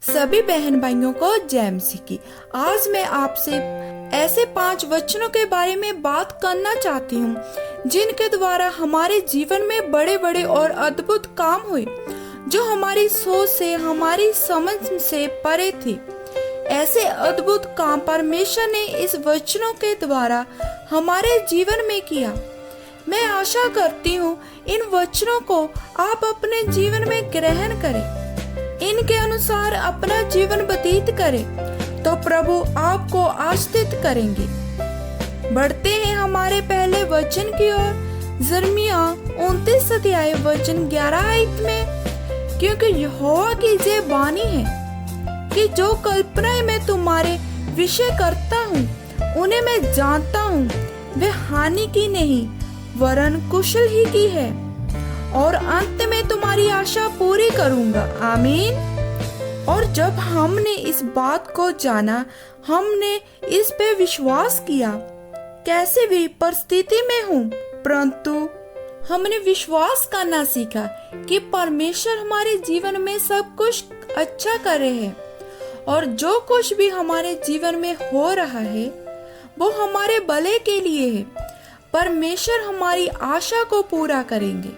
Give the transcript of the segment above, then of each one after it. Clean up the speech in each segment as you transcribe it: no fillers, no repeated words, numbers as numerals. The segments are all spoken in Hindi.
सभी बहन भाइयों को जय मसीह की। आज मैं आपसे ऐसे 5 वचनों के बारे में बात करना चाहती हूँ जिनके द्वारा हमारे जीवन में बड़े बड़े और अद्भुत काम हुए, जो हमारी सोच से, हमारी समझ से परे थे। ऐसे अद्भुत काम परमेश्वर ने इस वचनों के द्वारा हमारे जीवन में किया। मैं आशा करती हूँ इन वचनों को आप अपने जीवन में ग्रहण करें, इनके अनुसार अपना जीवन व्यतीत करें, तो प्रभु आपको आशीषित करेंगे। बढ़ते हैं हमारे पहले वचन की ओर। यिर्मयाह 29 अध्याय वचन 11 आयत में, क्योंकि यहोवा की ये वाणी है कि जो कल्पनाएं मैं तुम्हारे विषय करता हूँ उन्हें मैं जानता हूँ, वे हानि की नहीं वरन कुशल ही की है, और अंत में तुम्हारी आशा पूरी करूंगा। आमीन। और जब हमने इस बात को जाना, हमने इस पे विश्वास किया, कैसे भी परिस्थिति में हूँ, परंतु हमने विश्वास करना सीखा कि परमेश्वर हमारे जीवन में सब कुछ अच्छा कर रहे हैं, और जो कुछ भी हमारे जीवन में हो रहा है वो हमारे भले के लिए है। परमेश्वर हमारी आशा को पूरा करेंगे।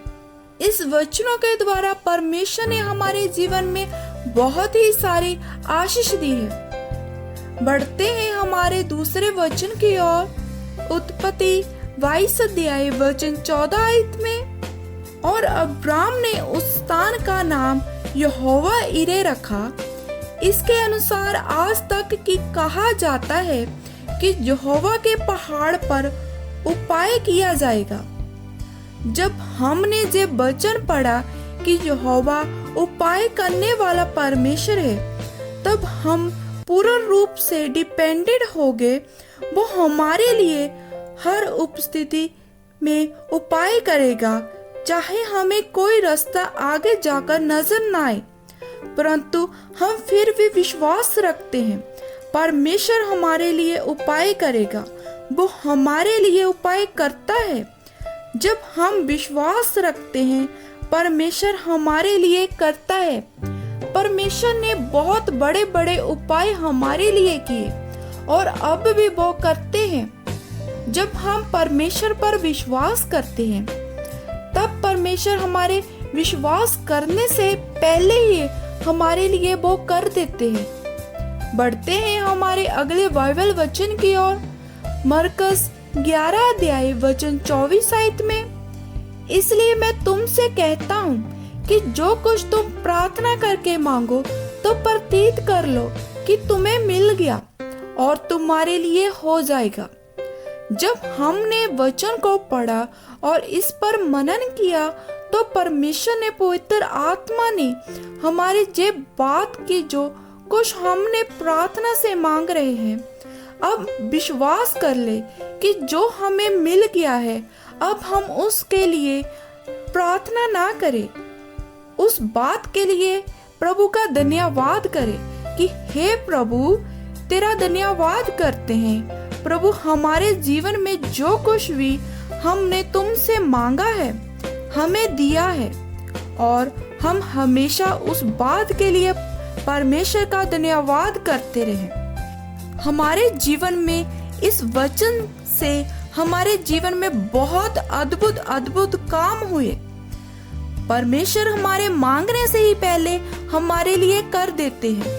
इस वचनों के द्वारा परमेश्वर ने हमारे जीवन में बहुत ही सारी आशीष दी है। बढ़ते हैं हमारे दूसरे वचन की ओर। उत्पत्ति 22 अध्याय वचन 14 आयत में, और अब्राम ने उस स्थान का नाम यहोवा इरे रखा। इसके अनुसार आज तक की कहा जाता है कि यहोवा के पहाड़ पर उपाय किया जाएगा। जब हमने ये वचन पढ़ा कि यहोवा उपाय करने वाला परमेश्वर है, तब हम पूर्ण रूप से डिपेंडेंट हो गए। वो हमारे लिए हर उपस्थिति में उपाय करेगा, चाहे हमें कोई रास्ता आगे जाकर नजर न आए, परंतु हम फिर भी विश्वास रखते हैं परमेश्वर हमारे लिए उपाय करेगा। वो हमारे लिए उपाय करता है। जब हम विश्वास रखते हैं परमेश्वर हमारे लिए करता है। परमेश्वर ने बहुत बड़े बड़े उपाय हमारे लिए किए और अब भी वो करते हैं। जब हम परमेश्वर पर विश्वास करते हैं, तब परमेश्वर हमारे विश्वास करने से पहले ही हमारे लिए वो कर देते हैं। बढ़ते हैं हमारे अगले बाइबल वचन की ओर। मरकुस 11 अध्याय वचन 24 आयत में, इसलिए मैं तुमसे कहता हूँ कि जो कुछ तुम प्रार्थना करके मांगो तो प्रतीत कर लो कि तुम्हें मिल गया और तुम्हारे लिए हो जाएगा। जब हमने वचन को पढ़ा और इस पर मनन किया, तो परमेश्वर ने पवित्र आत्मा ने हमारी जे बात की, जो कुछ हमने प्रार्थना से मांग रहे हैं, अब विश्वास कर ले कि जो हमें मिल गया है। अब हम उसके लिए प्रार्थना ना करें, उस बात के लिए प्रभु का धन्यवाद करें कि हे प्रभु, तेरा धन्यवाद करते हैं। प्रभु, हमारे जीवन में जो कुछ भी हमने तुमसे मांगा है हमें दिया है, और हम हमेशा उस बात के लिए परमेश्वर का धन्यवाद करते रहें। हमारे जीवन में इस वचन से हमारे जीवन में बहुत अद्भुत अद्भुत काम हुए। परमेश्वर हमारे मांगने से ही पहले हमारे लिए कर देते हैं।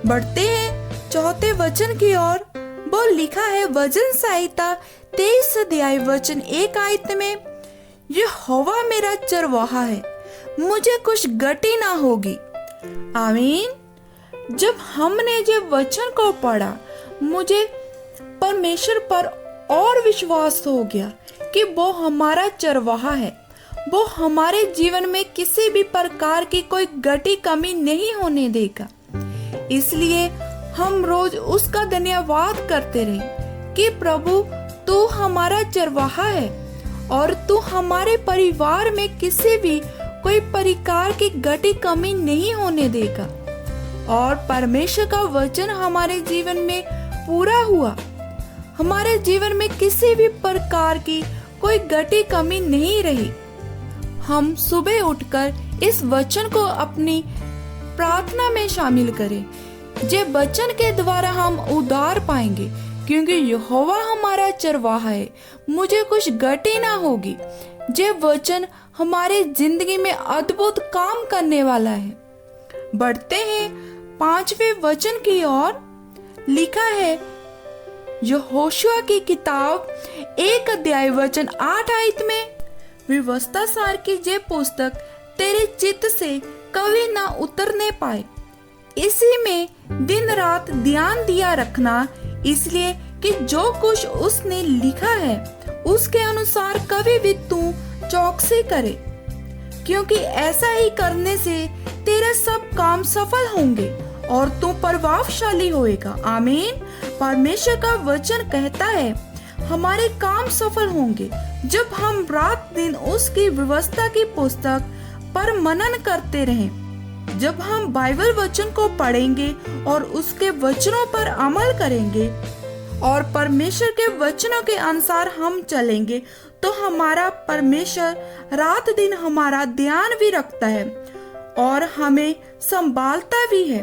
बढ़ते हैं चौथे वचन की ओर। वो लिखा है वचन संहिता 23 अध्याय वचन 1 आयत में, यहोवा मेरा चरवाहा है, मुझे कुछ गति ना होगी। आमीन। जब हमने ये वचन को पढ़ा, मुझे परमेश्वर पर और विश्वास हो गया कि वो हमारा चरवाहा है। वो हमारे जीवन में किसी भी प्रकार की कोई गति कमी नहीं होने देगा। इसलिए हम रोज उसका धन्यवाद करते रहे कि प्रभु, तू हमारा चरवाहा है और तू हमारे परिवार में किसी भी कोई प्रकार की गति कमी नहीं होने देगा। और परमेश्वर का वचन हमारे जीवन में पूरा हुआ। हमारे जीवन में किसी भी प्रकार की कोई गति कमी नहीं रही। हम सुबह उठकर इस वचन को अपनी प्रार्थना में शामिल करें। जे वचन के द्वारा हम उद्धार पाएंगे, क्योंकि यहोवा हमारा चरवाहा है, मुझे कुछ घटी ना होगी। जे वचन हमारे जिंदगी में अद्भुत काम करने वाला है। बढ़ते हैं 5वें वचन की ओर। लिखा है यहोशुआ की किताब 1 अध्याय वचन 8 आयत में, व्यवस्था सार की जे पुस्तक तेरे चित्त से कभी ना उतरने पाए, इसी में दिन रात ध्यान दिया रखना, इसलिए कि जो कुछ उसने लिखा है उसके अनुसार कभी भी तू चौकसी करे, क्योंकि ऐसा ही करने से तेरे सब काम सफल होंगे और तू प्रभावशाली होएगा। आमीन। परमेश्वर का वचन कहता है हमारे काम सफल होंगे जब हम रात दिन उसकी व्यवस्था की पुस्तक पर मनन करते रहें। जब हम बाइबल वचन को पढ़ेंगे और उसके वचनों पर अमल करेंगे और परमेश्वर के वचनों के अनुसार हम चलेंगे, तो हमारा परमेश्वर रात दिन हमारा ध्यान भी रखता है और हमें संभालता भी है।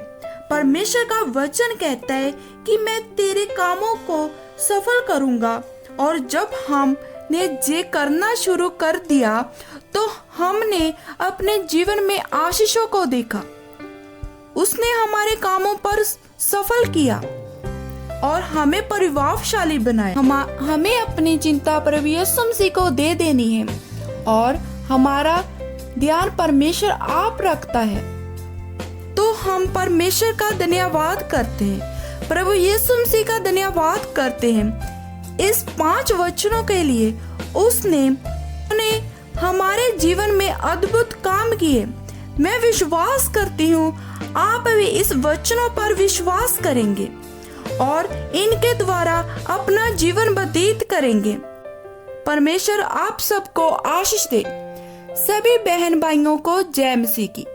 परमेश्वर का वचन कहता है कि मैं तेरे कामों को सफल करूंगा। और जब हमने जे करना शुरू कर दिया तो हमने अपने जीवन में आशीषों को देखा। उसने हमारे कामों पर सफल किया और हमें प्रभावशाली बनाया। हमें अपनी चिंता प्रभु यीशु मसीह को दे देनी है और हमारा ध्यान परमेश्वर आप रखता है, तो हम परमेश्वर का धन्यवाद करते हैं, प्रभु यीशु मसीह का धन्यवाद करते हैं इस 5 वचनों के लिए। उसने हमारे जीवन में अद्भुत काम किए। मैं विश्वास करती हूँ आप भी इस वचनों पर विश्वास करेंगे और इनके द्वारा अपना जीवन व्यतीत करेंगे। परमेश्वर आप सबको आशीष दे। सभी बहन भाइयों को जय मसीह की।